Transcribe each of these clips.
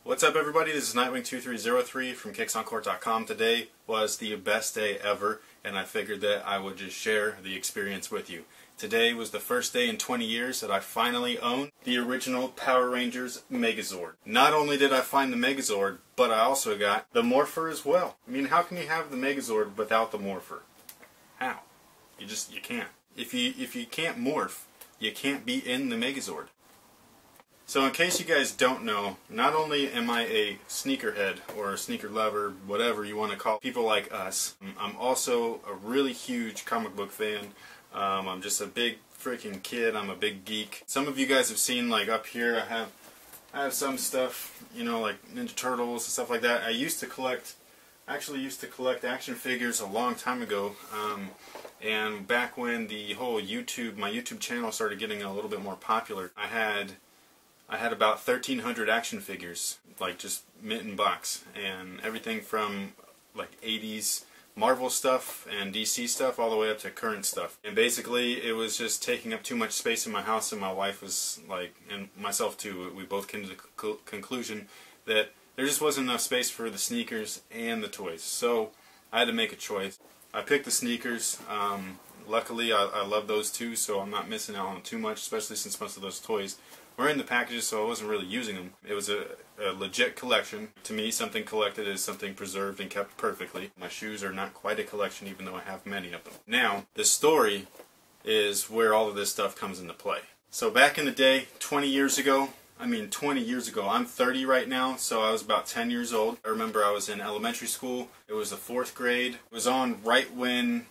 What's up, everybody? This is Nightwing2303 from kicksoncourt.com. Today was the best day ever, and I figured that I would just share the experience with you. Today was the first day in 20 years that I finally owned the original Power Rangers Megazord. Not only did I find the Megazord, but I also got the Morpher as well. I mean, how can you have the Megazord without the Morpher? How? You can't. If you can't morph, you can't be in the Megazord. So in case you guys don't know, not only am I a sneakerhead or a sneaker lover, whatever you want to call people like us, I'm also a really huge comic book fan. I'm just a big freaking kid. I'm a big geek. Some of you guys have seen, like, up here I have some stuff, you know, like Ninja Turtles and stuff like that. I actually used to collect action figures a long time ago. And back when the whole my YouTube channel started getting a little bit more popular, I had about 1,300 action figures, like just mint in box, and everything from like 80s Marvel stuff and DC stuff all the way up to current stuff. And basically it was just taking up too much space in my house, and my wife was like, and myself too, we both came to the conclusion that there just wasn't enough space for the sneakers and the toys. So I had to make a choice. I picked the sneakers. Luckily I love those too, so I'm not missing out on too much, especially since most of those toys were in the packages, so I wasn't really using them. It was a legit collection. To me, something collected is something preserved and kept perfectly. My shoes are not quite a collection, even though I have many of them. Now, the story is where all of this stuff comes into play. So back in the day, 20 years ago, I'm 30 right now, so I was about 10 years old. I remember I was in elementary school. It was the 4th grade. It was on right when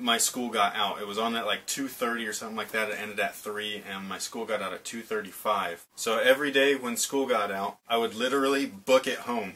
my school got out. It was on at like 2:30 or something like that. It ended at 3, and my school got out at 2:35. So every day when school got out, I would literally book it home.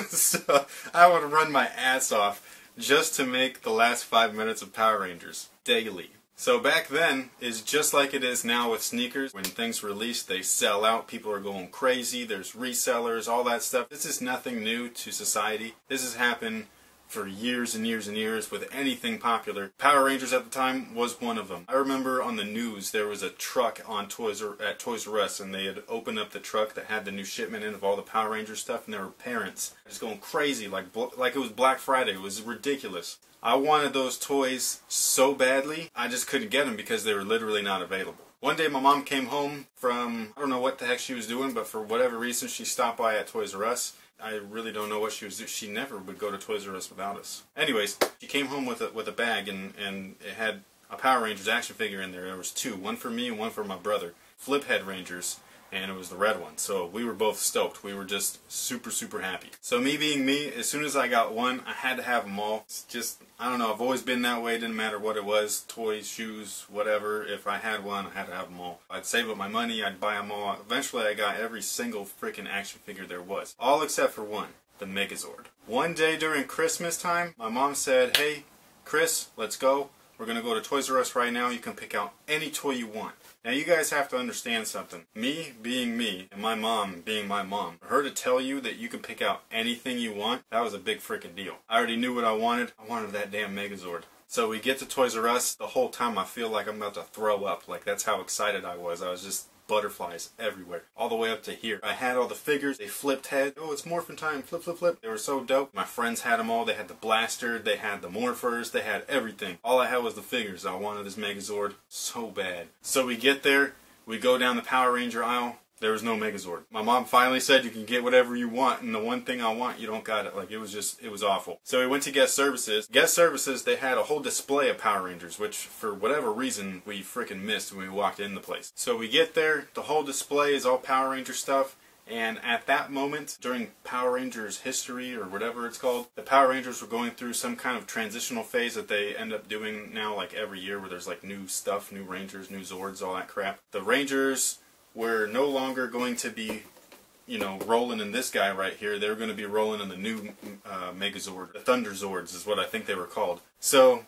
So I would run my ass off just to make the last 5 minutes of Power Rangers daily. So back then is just like it is now with sneakers. When things release, they sell out. People are going crazy. There's resellers, all that stuff. This is nothing new to society. This has happened for years and years and years with anything popular. Power Rangers at the time was one of them. I remember on the news there was a truck on at Toys R Us, and they had opened up the truck that had the new shipment in of all the Power Ranger stuff, and there were parents just going crazy like it was Black Friday. It was ridiculous. I wanted those toys so badly, I just couldn't get them because they were literally not available. One day my mom came home from, I don't know what the heck she was doing, but for whatever reason she stopped by at Toys R Us. I really don't know what she was doing. She never would go to Toys R Us without us. Anyways, she came home with a bag, and it had a Power Rangers action figure in there. There was 2, one for me and one for my brother. Flip head Rangers, and it was the red one. So we were both stoked. We were just super happy. So me being me, as soon as I got one, I had to have them all. It's just, I don't know, I've always been that way. It didn't matter what it was, toys, shoes, whatever. If I had one, I had to have them all. I'd save up my money, I'd buy them all. Eventually I got every single freaking action figure there was. All except for one, the Megazord. One day during Christmas time, my mom said, "Hey, Chris, let's go. We're going to go to Toys R Us right now. You can pick out any toy you want." Now you guys have to understand something. Me being me, and my mom being my mom, for her to tell you that you can pick out anything you want, that was a big freaking deal. I already knew what I wanted. I wanted that damn Megazord. So we get to Toys R Us. The whole time I feel like I'm about to throw up. Like, that's how excited I was. I was just butterflies everywhere, all the way up to here. I had all the figures. They flipped head. Oh, it's morphin' time. Flip, flip, flip. They were so dope. My friends had them all. They had the blaster. They had the morphers. They had everything. All I had was the figures. I wanted this Megazord so bad. So we get there. We go down the Power Ranger aisle. There was no Megazord. My mom finally said, "You can get whatever you want, and the one thing I want, you don't got it." Like, it was awful. So we went to Guest Services. Guest Services, they had a whole display of Power Rangers, which for whatever reason we freaking missed when we walked in the place. So we get there, the whole display is all Power Ranger stuff, and at that moment, during Power Rangers history, or whatever it's called, the Power Rangers were going through some kind of transitional phase that they end up doing now, like every year, where there's like new stuff, new Rangers, new Zords, all that crap. The Rangers were no longer going to be, you know, rolling in this guy right here. They were going to be rolling in the new Megazord. The Thunder Zords is what I think they were called. So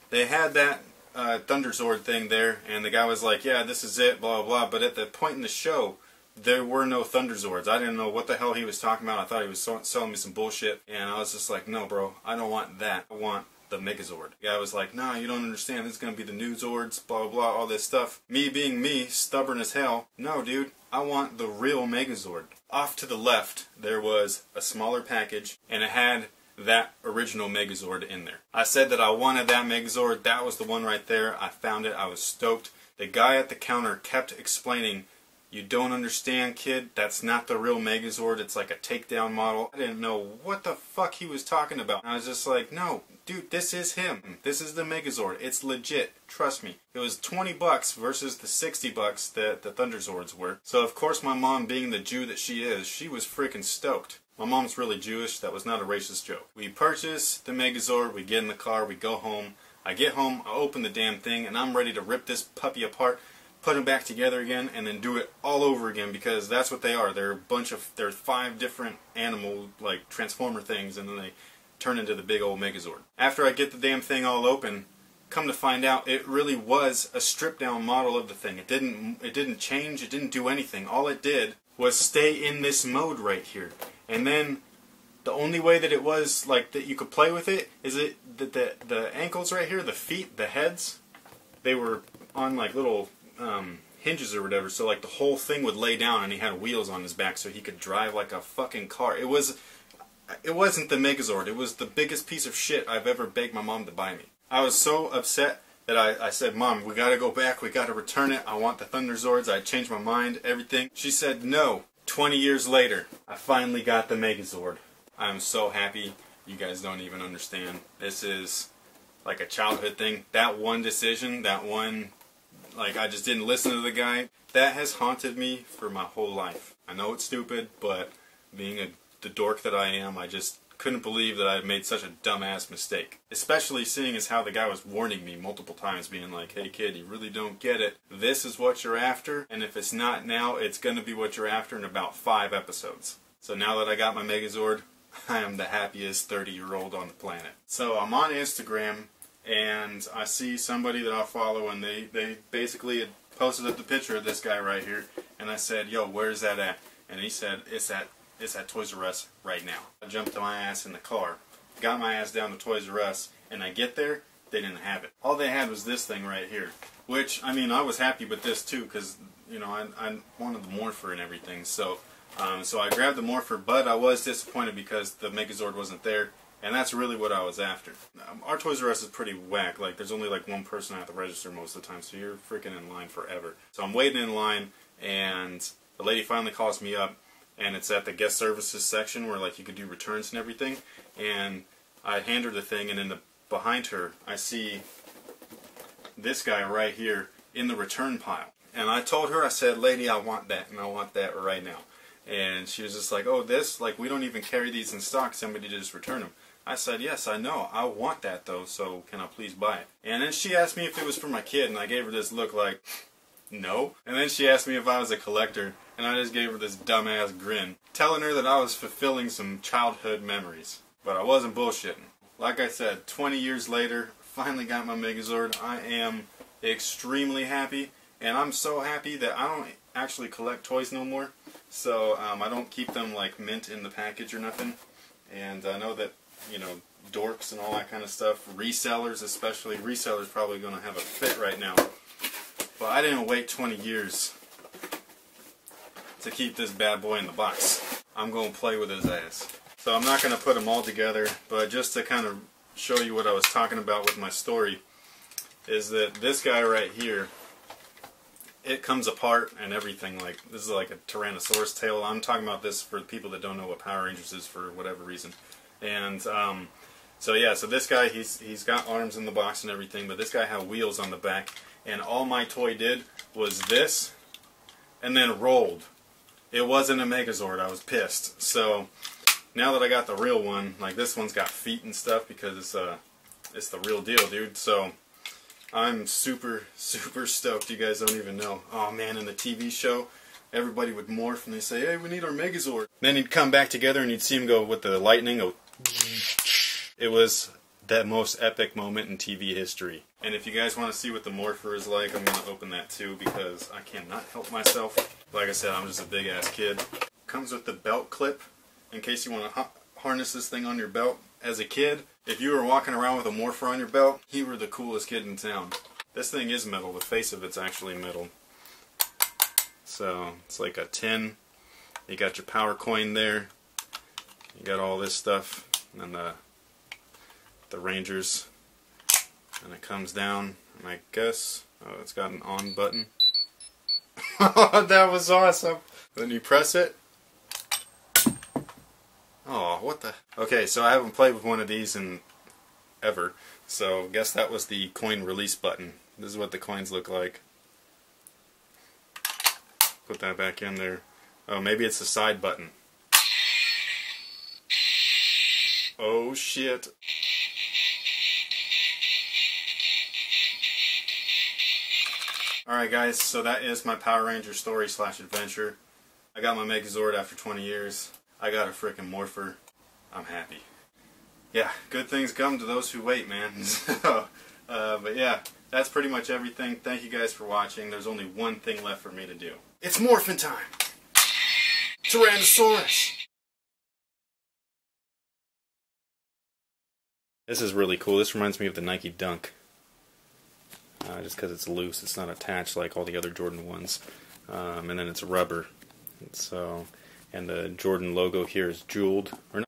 they had that Thunder Zord thing there, and the guy was like, "Yeah, this is it, blah, blah, blah." But at the point in the show, there were no Thunder Zords. I didn't know what the hell he was talking about. I thought he was selling me some bullshit, and I was just like, "No, bro, I don't want that. I want the Megazord." The guy was like, "Nah, you don't understand. This is going to be the new Zords, blah, blah, blah, all this stuff." Me being me, stubborn as hell. "No, dude, I want the real Megazord. Off to the left, there was a smaller package, and it had that original Megazord in there. I said that I wanted that Megazord. That was the one right there. I found it. I was stoked. The guy at the counter kept explaining, "You don't understand, kid. That's not the real Megazord. It's like a takedown model." I didn't know what the fuck he was talking about. I was just like, no, dude, this is him. This is the Megazord. It's legit. Trust me. It was 20 bucks versus the 60 bucks that the Thunderzords were. So of course my mom, being the Jew that she is, she was freaking stoked. My mom's really Jewish. That was not a racist joke. We purchase the Megazord. We get in the car. We go home. I get home. I open the damn thing, and I'm ready to rip this puppy apart, put them back together again, and then do it all over again, because that's what they are. They're they're 5 different animal, like, transformer things, and then they turn into the big old Megazord. After I get the damn thing all open, come to find out, it really was a stripped down model of the thing. It didn't change. It didn't do anything. All it did was stay in this mode right here. And then the only way that it was, like, that you could play with it is that the ankles right here, the feet, the heads, they were on like little hinges or whatever, so like the whole thing would lay down, and he had wheels on his back so he could drive like a fucking car. It wasn't the Megazord. It was the biggest piece of shit I've ever begged my mom to buy me. I was so upset that I said, "Mom, we gotta go back, we gotta return it, I want the Thunderzords." I changed my mind, everything. She said no. 20 years later, I finally got the Megazord. I'm so happy. You guys don't even understand. This is like a childhood thing. That one decision, that one, like, I just didn't listen to the guy, that has haunted me for my whole life. I know it's stupid, but being the dork that I am, I just couldn't believe that I had made such a dumbass mistake. Especially seeing as how the guy was warning me multiple times, being like, "Hey kid, you really don't get it. This is what you're after, and if it's not now, it's going to be what you're after in about 5 episodes." So now that I got my Megazord, I am the happiest 30-year-old on the planet. So I'm on Instagram, and I see somebody that I follow, and they basically had posted up the picture of this guy right here, and I said, "Yo, where's that at?" And he said, it's at Toys R Us right now. I jumped my ass in the car, got my ass down to Toys R Us, and I get there, they didn't have it. All they had was this thing right here, which, I mean, I was happy with this too, because, you know, I wanted the Morpher and everything, so I grabbed the Morpher, but I was disappointed because the Megazord wasn't there, and that's really what I was after. Our Toys R Us is pretty whack. Like, there's only like one person at the register most of the time, so you're freaking in line forever. So I'm waiting in line, and the lady finally calls me up, and it's at the guest services section where, like, you could do returns and everything, and I hand her the thing, and behind her I see this guy right here in the return pile. And I told her, I said, "Lady, I want that, and I want that right now." And she was just like, "Oh, this? Like, we don't even carry these in stock. Somebody just return them." I said, "Yes, I know. I want that, though, so can I please buy it?" And then she asked me if it was for my kid, and I gave her this look like, no. And then she asked me if I was a collector, and I just gave her this dumbass grin, telling her that I was fulfilling some childhood memories. But I wasn't bullshitting. Like I said, 20 years later, finally got my Megazord. I am extremely happy, and I'm so happy that I don't actually collect toys no more. So I don't keep them like mint in the package or nothing. And I know that, you know, dorks and all that kind of stuff, resellers especially, resellers probably going to have a fit right now. But I didn't wait 20 years to keep this bad boy in the box. I'm going to play with his ass. So I'm not going to put them all together, but just to kind of show you what I was talking about with my story, is that this guy right here, it comes apart and everything. Like, this is like a Tyrannosaurus tail. I'm talking about this for people that don't know what Power Rangers is for whatever reason. And so yeah, so this guy, he's got arms in the box and everything, but this guy had wheels on the back, and all my toy did was this, and then rolled. It wasn't a Megazord. I was pissed. So now that I got the real one, like, this one's got feet and stuff because it's the real deal, dude. So I'm super, super stoked. You guys don't even know. Oh man, in the TV show, everybody would morph and they say, "Hey, we need our Megazord." Then he'd come back together and you'd see him go with the lightning. Go. It was that most epic moment in TV history. And if you guys want to see what the Morpher is like, I'm going to open that too because I cannot help myself. Like I said, I'm just a big ass kid. Comes with the belt clip in case you want to harness this thing on your belt. As a kid, if you were walking around with a Morpher on your belt, you were the coolest kid in town. This thing is metal. The face of it's actually metal. So it's like a tin. You got your power coin there. You got all this stuff, and then the Rangers, and it comes down. And I guess it's got an on button. That was awesome. Then you press it. Oh, what the? Okay, so I haven't played with one of these in ever. So guess that was the coin release button. This is what the coins look like. Put that back in there. Oh, maybe it's the side button. Oh shit. Alright guys, so that is my Power Ranger story / adventure. I got my Megazord after 20 years. I got a frickin' morpher. I'm happy. Yeah, good things come to those who wait, man. So, but yeah, that's pretty much everything. Thank you guys for watching. There's only one thing left for me to do. It's morphin' time! Tyrannosaurus! This is really cool. This reminds me of the Nike Dunk. Just because it's loose, it's not attached like all the other Jordan ones. And then it's rubber. So, and the Jordan logo here is jeweled. Or